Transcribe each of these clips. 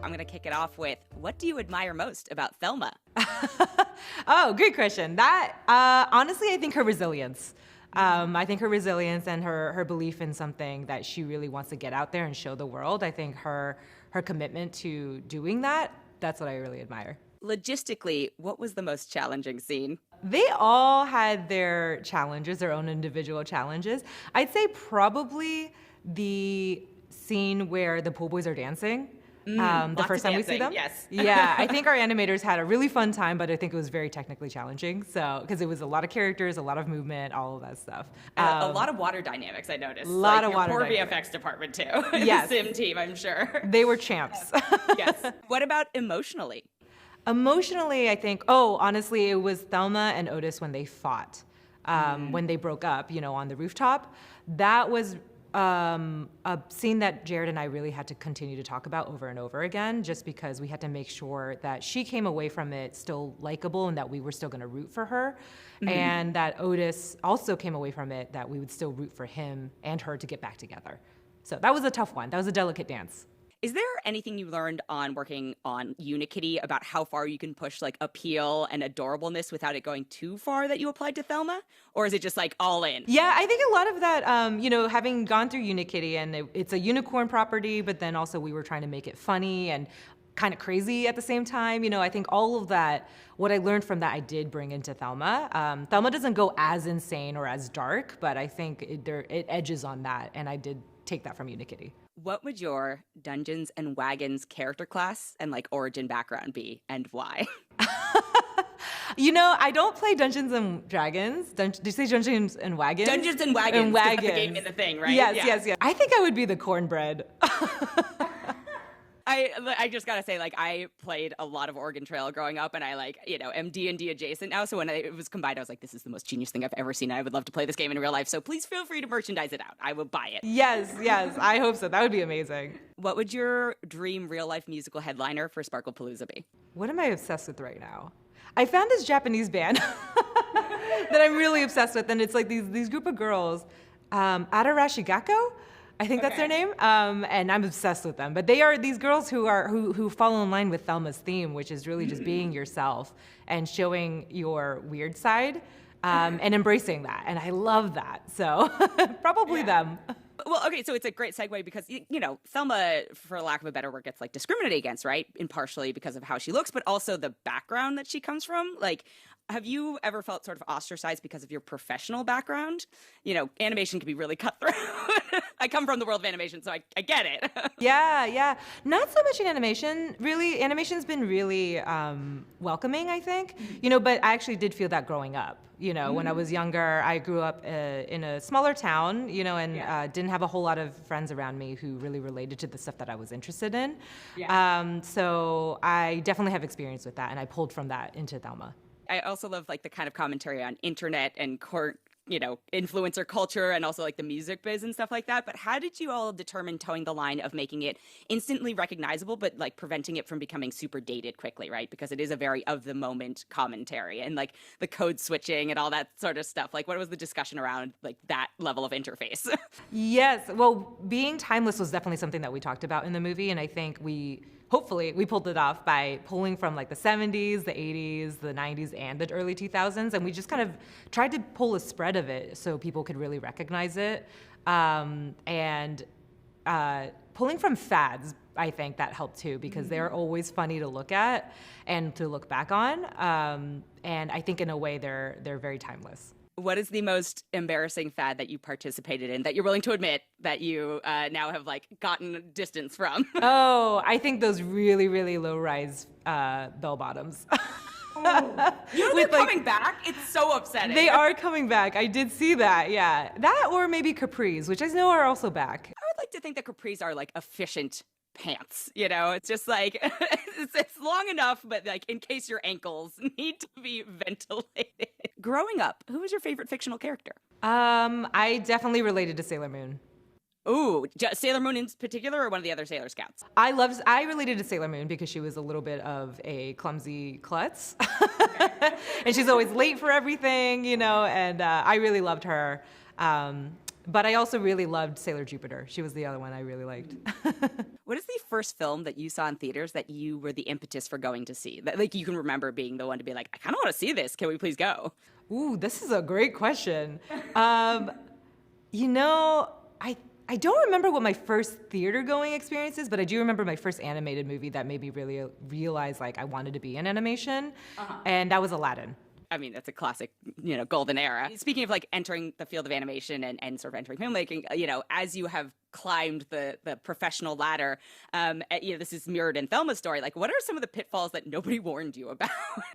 I'm going to kick it off with, what do you admire most about Thelma? Oh, great question. That, honestly, I think her resilience. I think her resilience and her belief in something that she really wants to get out there and show the world. I think her commitment to doing that, that's what I really admire. Logistically, what was the most challenging scene? They all had their challenges, their own individual challenges. I'd say probably the scene where the pool boys are dancing. The first time we see them. Yes. Yeah, I think our animators had a really fun time, but I think it was very technically challenging. So, because it was a lot of characters, a lot of movement, all of that stuff. A lot of water dynamics, I noticed. A lot of water poor dynamics. VFX department, too. Yes. The Sim team, I'm sure. They were champs. Yes. What about emotionally? Emotionally, I think, honestly, it was Thelma and Otis when they fought, when they broke up, on the rooftop. That was a scene that Jared and I really had to continue to talk about over and over again, just because we had to make sure that she came away from it still likable and that we were still going to root for her, and that Otis also came away from it that we would still root for him and her to get back together. So that was a tough one. That was a delicate dance. Is there anything you learned on working on Unikitty about how far you can push like appeal and adorableness without it going too far that you applied to Thelma? Or is it just like all in? Yeah, I think a lot of that, having gone through Unikitty, and it's a unicorn property, but then also we were trying to make it funny and kind of crazy at the same time. I think all of that, what I learned from that, I did bring into Thelma. Thelma doesn't go as insane or as dark, but I think it edges on that, and I did take that from Unikitty. What would your Dungeons and Wagons character class and like origin background be, and why? I don't play Dungeons and Dragons. Did you say Dungeons and Wagons? Dungeons and Wagons. And Wagons. The game in the thing, right? Yes. I think I would be the cornbread. I just gotta say, I played a lot of Oregon Trail growing up, and I am D&D adjacent now. So when it was combined, I was like, this is the most genius thing I've ever seen. I would love to play this game in real life. So please feel free to merchandise it out. I will buy it. Yes. I hope so. That would be amazing. What would your dream real life musical headliner for Sparklepalooza be? What am I obsessed with right now? I found this Japanese band that I'm really obsessed with, and it's like these group of girls, Adarashigako. I think that's their name, and I'm obsessed with them. But they are these girls who fall in line with Thelma's theme, which is really just being yourself and showing your weird side, and embracing that. And I love that. So probably them. Well, okay, so it's a great segue because, Thelma, for lack of a better word, gets discriminated against, right? Partially because of how she looks, but also the background that she comes from. Have you ever felt sort of ostracized because of your professional background? Animation can be really cutthroat. I come from the world of animation, so I get it. Yeah. Not so much in animation. Really, animation's been really welcoming, I think. But I actually did feel that growing up. When I was younger, I grew up in a smaller town, and didn't have a whole lot of friends around me who really related to the stuff that I was interested in. Yeah. So I definitely have experience with that, and I pulled from that into Thelma. I also love the kind of commentary on internet and influencer culture and also the music biz and stuff like that. But how did you all determine towing the line of making it instantly recognizable, but preventing it from becoming super dated quickly, right? Because it is a very of the moment commentary and the code switching and all that sort of stuff. What was the discussion around that level of interface? Yes. Well, being timeless was definitely something that we talked about in the movie. And I think hopefully we pulled it off by pulling from the 70s, the 80s, the 90s, and the early 2000s. And we just kind of tried to pull a spread of it so people could really recognize it. And pulling from fads, I think that helped too, because they're always funny to look at and to look back on. And I think in a way they're very timeless. What is the most embarrassing fad that you participated in that you're willing to admit that you now have gotten distance from? Oh, I think those really, really low-rise bell bottoms. They're coming back? It's so upsetting. They are coming back. I did see that, yeah. That or maybe capris, which I know are also back. I would like to think that capris are efficient pants, it's just it's long enough, but in case your ankles need to be ventilated. Growing up, who was your favorite fictional character? I definitely related to Sailor Moon. Ooh, Sailor Moon in particular, or one of the other Sailor Scouts? I related to Sailor Moon because she was a little bit of a clumsy klutz. And she's always late for everything, and I really loved her. But I also really loved Sailor Jupiter. She was the other one I really liked. What is the first film that you saw in theaters that you were the impetus for going to see? That, like, you can remember being the one to be like, I kind of want to see this. Can we please go? Ooh, this is a great question. You know, I don't remember what my first theater going experience is, but I do remember my first animated movie that made me really realize like I wanted to be in animation, and that was Aladdin. I mean, that's a classic, golden era. Speaking of like entering the field of animation and sort of entering filmmaking, as you have climbed the professional ladder, this is mirrored in Thelma's story. Like, what are some of the pitfalls that nobody warned you about?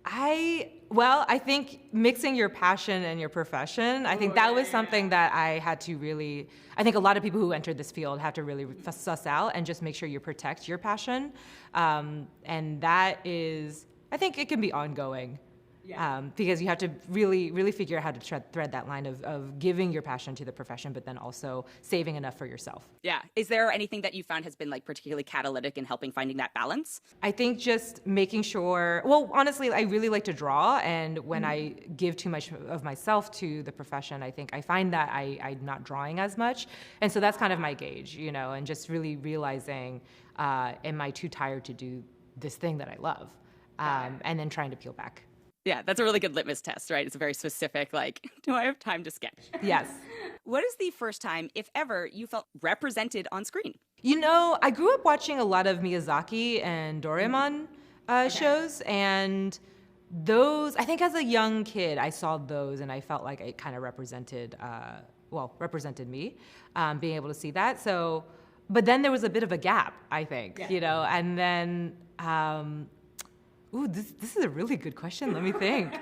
I think mixing your passion and your profession, I think that was something that I had to really, I think a lot of people who entered this field have to really suss out and just make sure you protect your passion. And that is, I think it can be ongoing. Yeah. Because you have to really figure out how to thread that line of giving your passion to the profession, but then also saving enough for yourself. Yeah. Is there anything that you found has been like particularly catalytic in helping finding that balance? I think just making sure, well, honestly, I really like to draw. And when I give too much of myself to the profession, I think I find that I'm not drawing as much. And so that's kind of my gauge, and just really realizing, am I too tired to do this thing that I love? And then trying to peel back. Yeah, that's a really good litmus test, right? It's very specific, like, do I have time to sketch? Yes. What is the first time, if ever, you felt represented on screen? I grew up watching a lot of Miyazaki and Doraemon shows, and those, I think as a young kid, I saw those, and I felt like it kind of represented me, being able to see that. So, but then there was a bit of a gap, I think, and then... Ooh, this is a really good question. Let me think.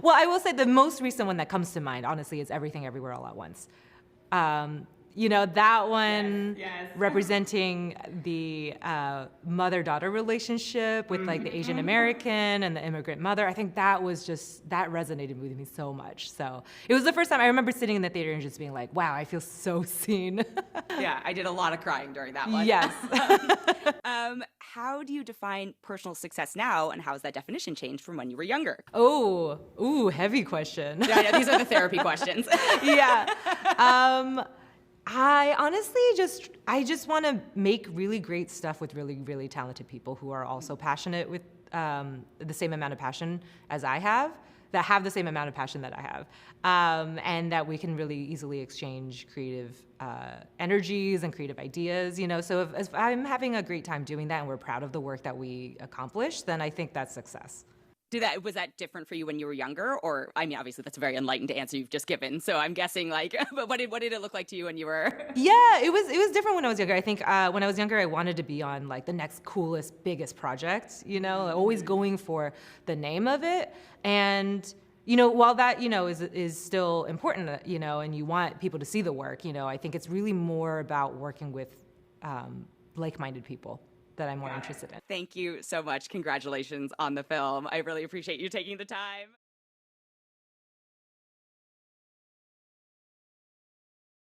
Well, I will say the most recent one that comes to mind, honestly, is Everything Everywhere All at Once. That one representing the mother-daughter relationship with like the Asian American and the immigrant mother. I think that resonated with me so much. So it was the first time I remember sitting in the theater and just being like, wow, I feel so seen. Yeah, I did a lot of crying during that one. Yes. How do you define personal success now, and how has that definition changed from when you were younger? Heavy question. Yeah, these are the therapy questions. Yeah. I honestly just want to make really great stuff with really, really talented people who are also passionate with the same amount of passion as I have, that have the same amount of passion that I have, and that we can really easily exchange creative energies and creative ideas. So if I'm having a great time doing that and we're proud of the work that we accomplish, then I think that's success. Was that different for you when you were younger? Or, I mean, obviously that's a very enlightened answer you've just given. So I'm guessing but what did it look like to you when you were? Yeah, it was different when I was younger. I think when I was younger, I wanted to be on like the next coolest, biggest project, always going for the name of it. And, while that, is still important, and you want people to see the work, I think it's really more about working with like-minded people that I'm more interested in. Thank you so much. Congratulations on the film. I really appreciate you taking the time.